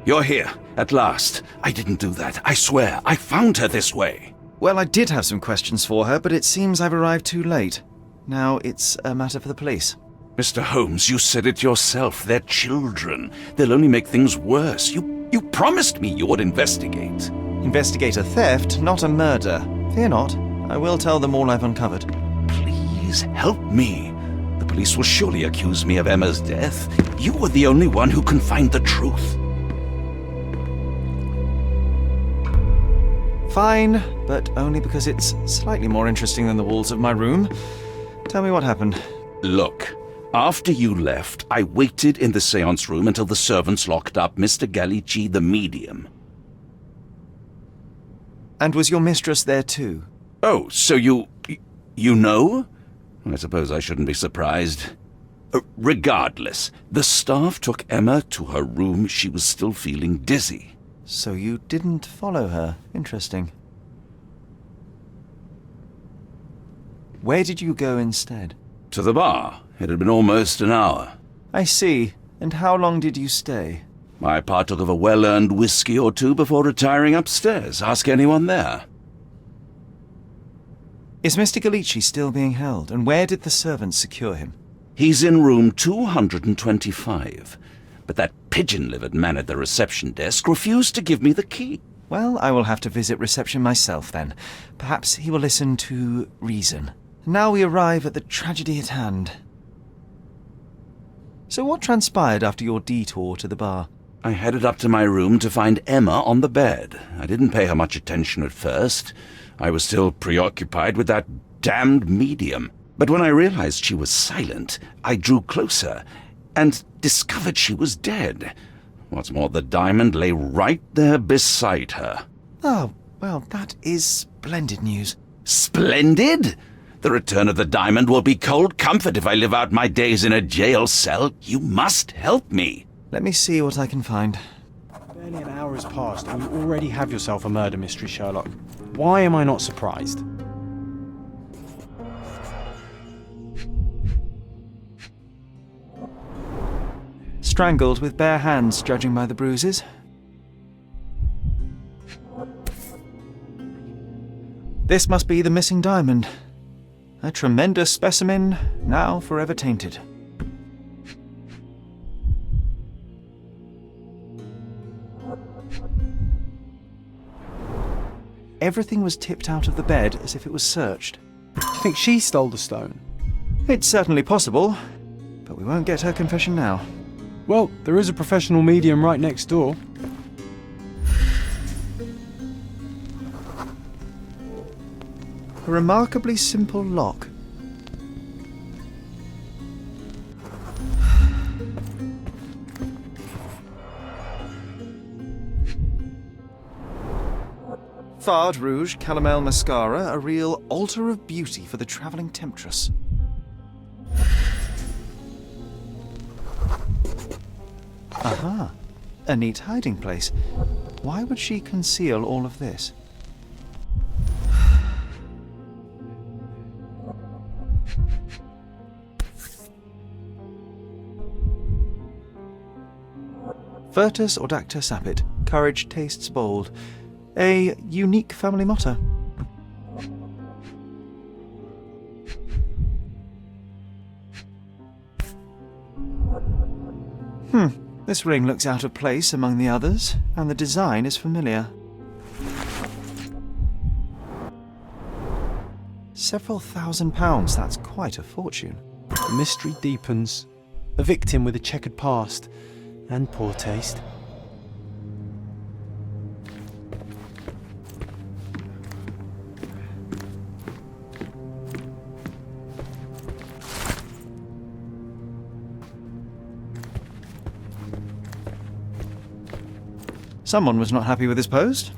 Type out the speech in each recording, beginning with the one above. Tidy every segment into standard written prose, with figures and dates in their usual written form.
You're here, at last. I didn't do that, I swear. I found her this way. Well, I did have some questions for her, but it seems I've arrived too late. Now it's a matter for the police. Mr. Holmes, you said it yourself. They're children. They'll only make things worse. You promised me you would investigate. Investigate a theft, not a murder. Fear not. I will tell them all I've uncovered. Please help me. The police will surely accuse me of Emma's death. You are the only one who can find the truth. Fine, but only because it's slightly more interesting than the walls of my room. Tell me what happened. Look, after you left, I waited in the seance room until the servants locked up Mr. Gallici, the medium. And was your mistress there too? Oh, so you know? I suppose I shouldn't be surprised. Regardless, the staff took Emma to her room. She was still feeling dizzy. So you didn't follow her. Interesting. Where did you go instead? To the bar. It had been almost an hour. I see. And how long did you stay? I partook of a well-earned whiskey or two before retiring upstairs. Ask anyone there. Is Mr. Gallici still being held? And where did the servants secure him? He's in room 225. But that pigeon-livered man at the reception desk refused to give me the key. Well, I will have to visit reception myself then. Perhaps he will listen to reason. Now we arrive at the tragedy at hand. So what transpired after your detour to the bar? I headed up to my room to find Emma on the bed. I didn't pay her much attention at first. I was still preoccupied with that damned medium. But when I realized she was silent, I drew closer and discovered she was dead. What's more, the diamond lay right there beside her. Oh, well, that is splendid news. Splendid? The return of the diamond will be cold comfort if I live out my days in a jail cell. You must help me. Let me see what I can find. Barely an hour has passed and you already have yourself a murder mystery, Sherlock. Why am I not surprised? Strangled with bare hands, judging by the bruises. This must be the missing diamond. A tremendous specimen, now forever tainted. Everything was tipped out of the bed as if it was searched. Do you think she stole the stone? It's certainly possible, but we won't get her confession now. Well, there is a professional medium right next door. A remarkably simple lock. Fard Rouge Calomel Mascara, a real altar of beauty for the travelling temptress. Aha, a neat hiding place. Why would she conceal all of this? Virtus Audacta Sapit, courage tastes bold. A unique family motto. This ring looks out of place among the others, and the design is familiar. Several £1,000s, that's quite a fortune. The mystery deepens. A victim with a checkered past and poor taste. Someone was not happy with his post.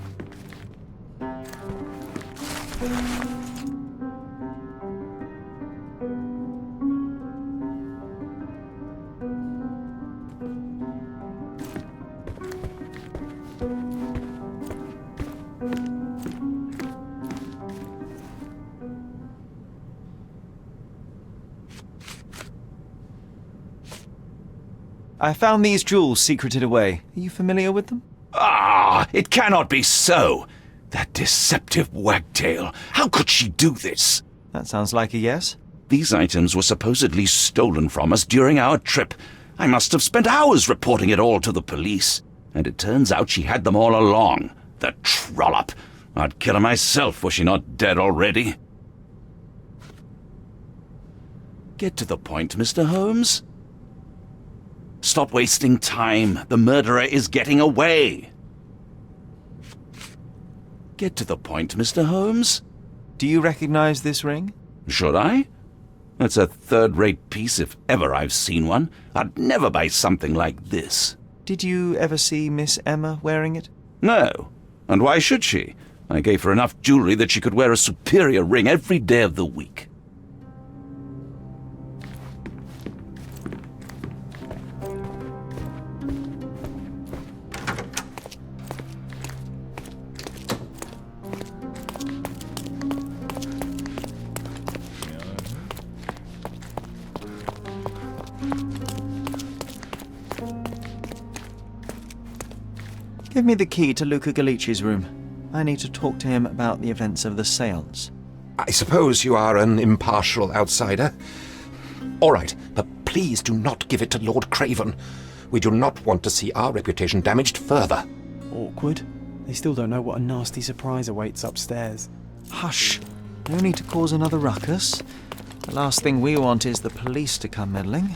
I found these jewels secreted away. Are you familiar with them? Ah, it cannot be so! That deceptive wagtail! How could she do this? That sounds like a yes. These items were supposedly stolen from us during our trip. I must have spent hours reporting it all to the police. And it turns out she had them all along. The trollop! I'd kill her myself were she not dead already. Get to the point, Mr. Holmes. Stop wasting time. The murderer is getting away. Get to the point, Mr. Holmes. Do you recognize this ring? Should I? It's a third-rate piece if ever I've seen one. I'd never buy something like this. Did you ever see Miss Emma wearing it? No. And why should she? I gave her enough jewelry that she could wear a superior ring every day of the week. Give me the key to Luca Galici's room. I need to talk to him about the events of the séance. I suppose you are an impartial outsider. All right, but please do not give it to Lord Craven. We do not want to see our reputation damaged further. Awkward. They still don't know what a nasty surprise awaits upstairs. Hush. No need to cause another ruckus. The last thing we want is the police to come meddling.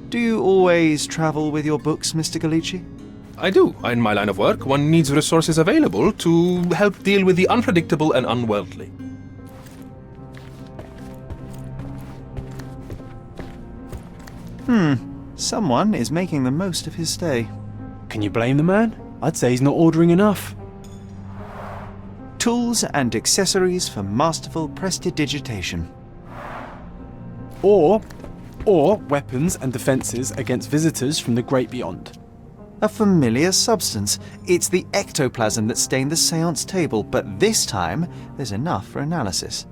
Do you always travel with your books, Mr. Galici? I do. In my line of work, one needs resources available to help deal with the unpredictable and unworldly. Someone is making the most of his stay. Can you blame the man? I'd say he's not ordering enough. Tools and accessories for masterful prestidigitation. Or weapons and defences against visitors from the great beyond. A familiar substance. It's the ectoplasm that stained the séance table, but this time there's enough for analysis.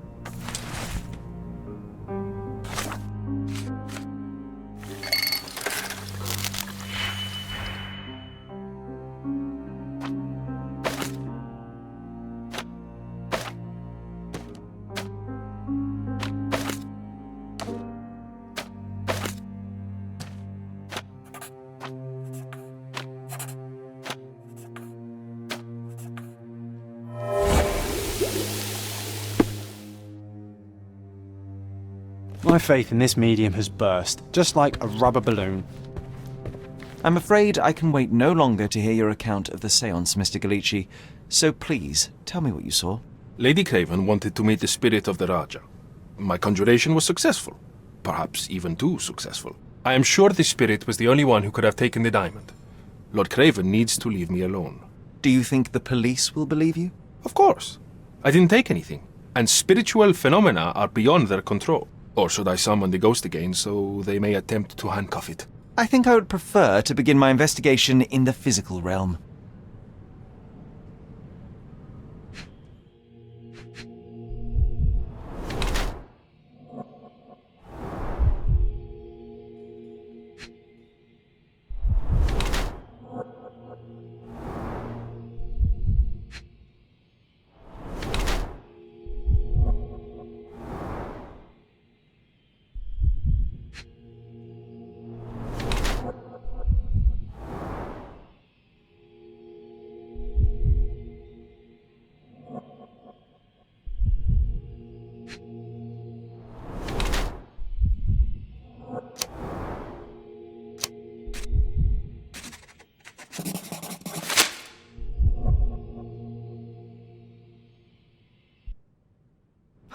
My faith in this medium has burst, just like a rubber balloon. I'm afraid I can wait no longer to hear your account of the séance, Mr. Galici. So please, tell me what you saw. Lady Craven wanted to meet the spirit of the Raja. My conjuration was successful. Perhaps even too successful. I am sure the spirit was the only one who could have taken the diamond. Lord Craven needs to leave me alone. Do you think the police will believe you? Of course. I didn't take anything. And spiritual phenomena are beyond their control. Or should I summon the ghost again so they may attempt to handcuff it? I think I would prefer to begin my investigation in the physical realm.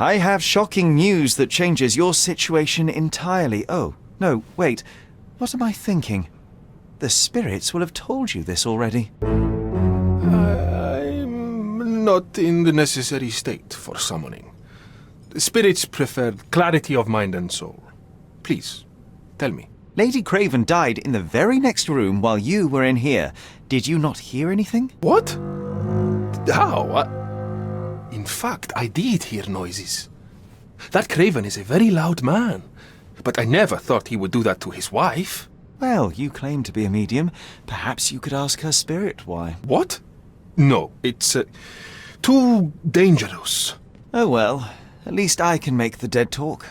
I have shocking news that changes your situation entirely. Oh, no, wait. What am I thinking? The spirits will have told you this already. I'm not in the necessary state for summoning. The spirits prefer clarity of mind and soul. Please, tell me. Lady Craven died in the very next room while you were in here. Did you not hear anything? What? How? In fact, I did hear noises. That Craven is a very loud man, but I never thought he would do that to his wife. Well, you claim to be a medium. Perhaps you could ask her spirit why. What? No, it's too dangerous. Oh well, at least I can make the dead talk.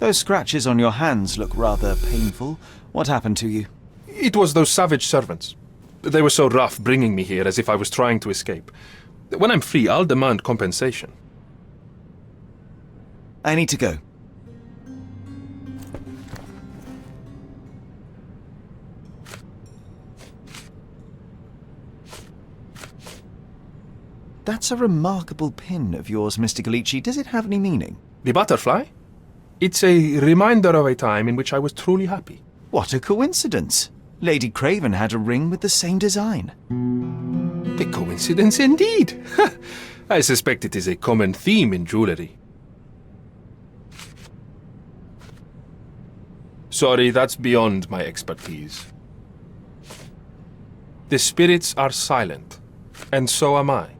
Those scratches on your hands look rather painful. What happened to you? It was those savage servants. They were so rough bringing me here as if I was trying to escape. When I'm free, I'll demand compensation. I need to go. That's a remarkable pin of yours, Mr. Galici. Does it have any meaning? The butterfly? It's a reminder of a time in which I was truly happy. What a coincidence. Lady Craven had a ring with the same design. A coincidence indeed. I suspect it is a common theme in jewelry. Sorry, that's beyond my expertise. The spirits are silent, and so am I.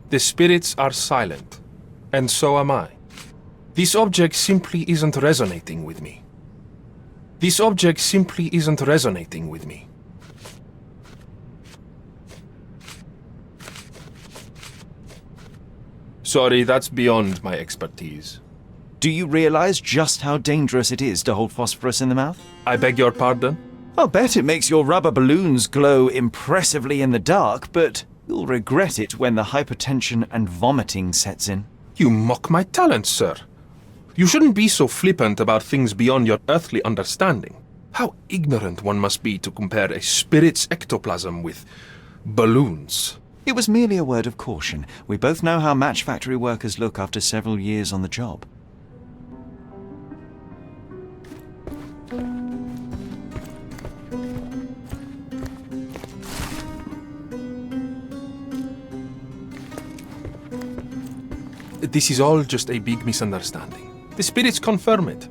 The spirits are silent, and so am I. This object simply isn't resonating with me. This object simply isn't resonating with me. Sorry, that's beyond my expertise. Do you realize just how dangerous it is to hold phosphorus in the mouth? I beg your pardon? I'll bet it makes your rubber balloons glow impressively in the dark, but you'll regret it when the hypertension and vomiting sets in. You mock my talents, sir. You shouldn't be so flippant about things beyond your earthly understanding. How ignorant one must be to compare a spirit's ectoplasm with balloons. It was merely a word of caution. We both know how match factory workers look after several years on the job. This is all just a big misunderstanding. The spirits confirm it.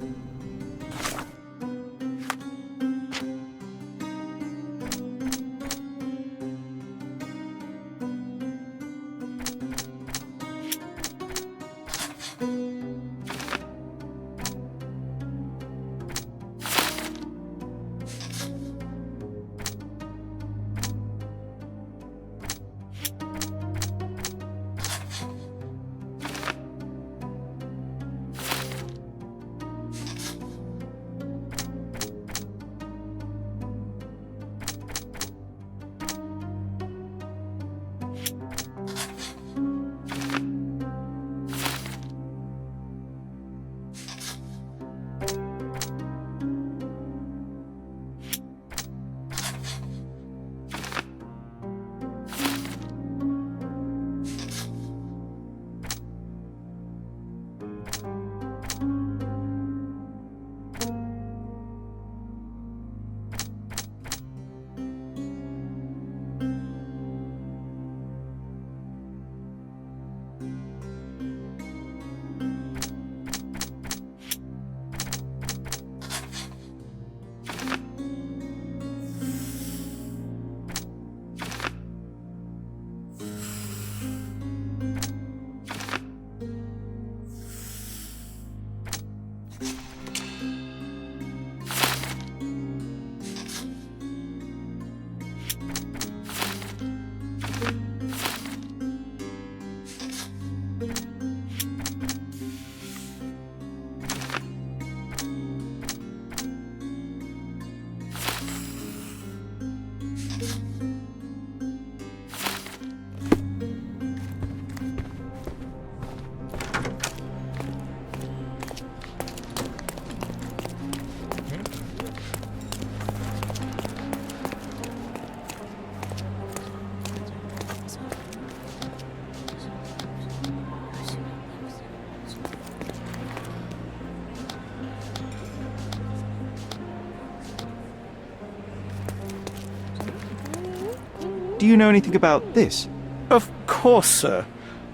Do you know anything about this? Of course, sir.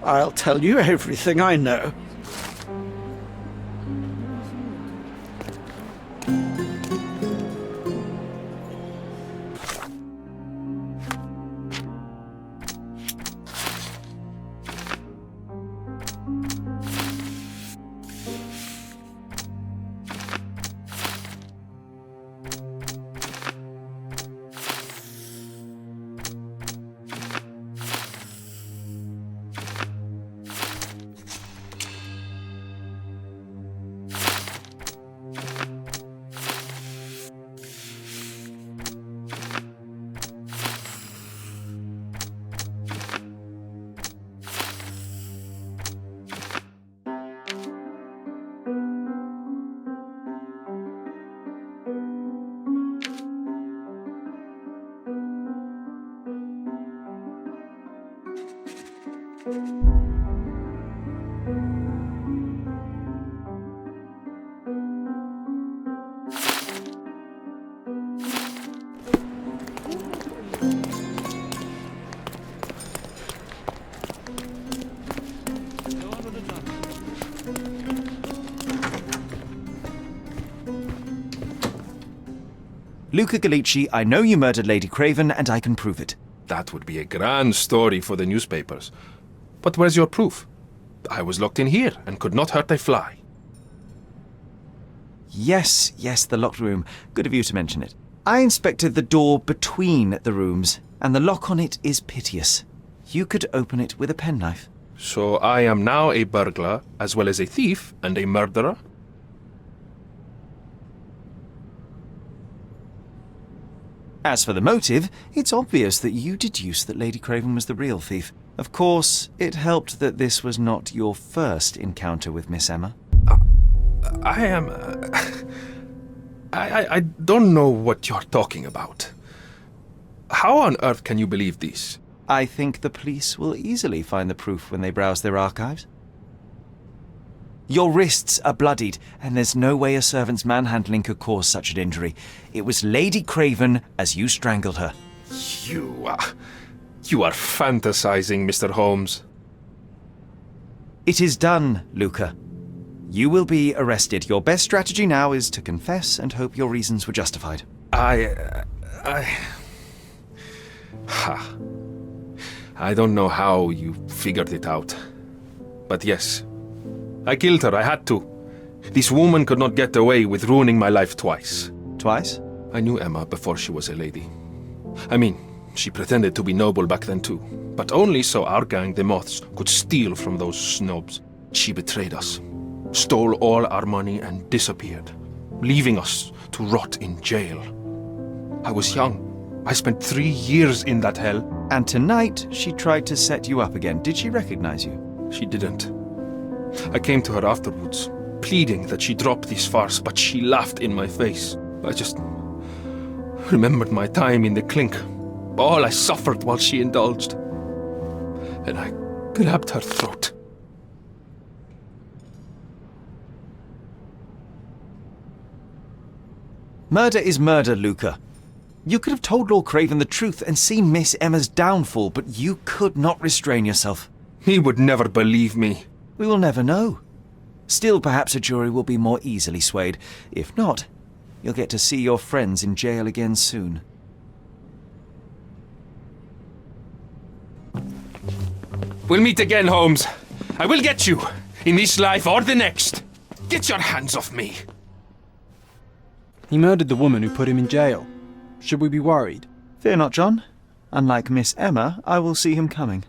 I'll tell you everything I know. Luca Gallici, I know you murdered Lady Craven, and I can prove it. That would be a grand story for the newspapers. But where's your proof? I was locked in here and could not hurt a fly. Yes, the locked room. Good of you to mention it. I inspected the door between the rooms, and the lock on it is piteous. You could open it with a penknife. So I am now a burglar, as well as a thief and a murderer? As for the motive, it's obvious that you deduced that Lady Craven was the real thief. Of course, it helped that this was not your first encounter with Miss Emma. I am... I don't know what you're talking about. How on earth can you believe this? I think the police will easily find the proof when they browse their archives. Your wrists are bloodied, and there's no way a servant's manhandling could cause such an injury. It was Lady Craven as you strangled her. You are fantasizing, Mr. Holmes. It is done, Luca. You will be arrested. Your best strategy now is to confess and hope your reasons were justified. I don't know how you figured it out. But yes, I killed her. I had to. This woman could not get away with ruining my life twice. Twice? I knew Emma before she was a lady. I mean, she pretended to be noble back then too. But only so our gang, the Moths, could steal from those snobs. She betrayed us, stole all our money and disappeared, leaving us to rot in jail. I was young. I spent 3 years in that hell. And tonight, she tried to set you up again. Did she recognize you? She didn't. I came to her afterwards, pleading that she drop this farce, but she laughed in my face. I just remembered my time in the clink, all I suffered while she indulged. And I grabbed her throat. Murder is murder, Luca. You could have told Lord Craven the truth and seen Miss Emma's downfall, but you could not restrain yourself. He would never believe me. We will never know. Still, perhaps a jury will be more easily swayed. If not, you'll get to see your friends in jail again soon. We'll meet again, Holmes. I will get you, in this life or the next. Get your hands off me. He murdered the woman who put him in jail. Should we be worried? Fear not, John. Unlike Miss Emma, I will see him coming.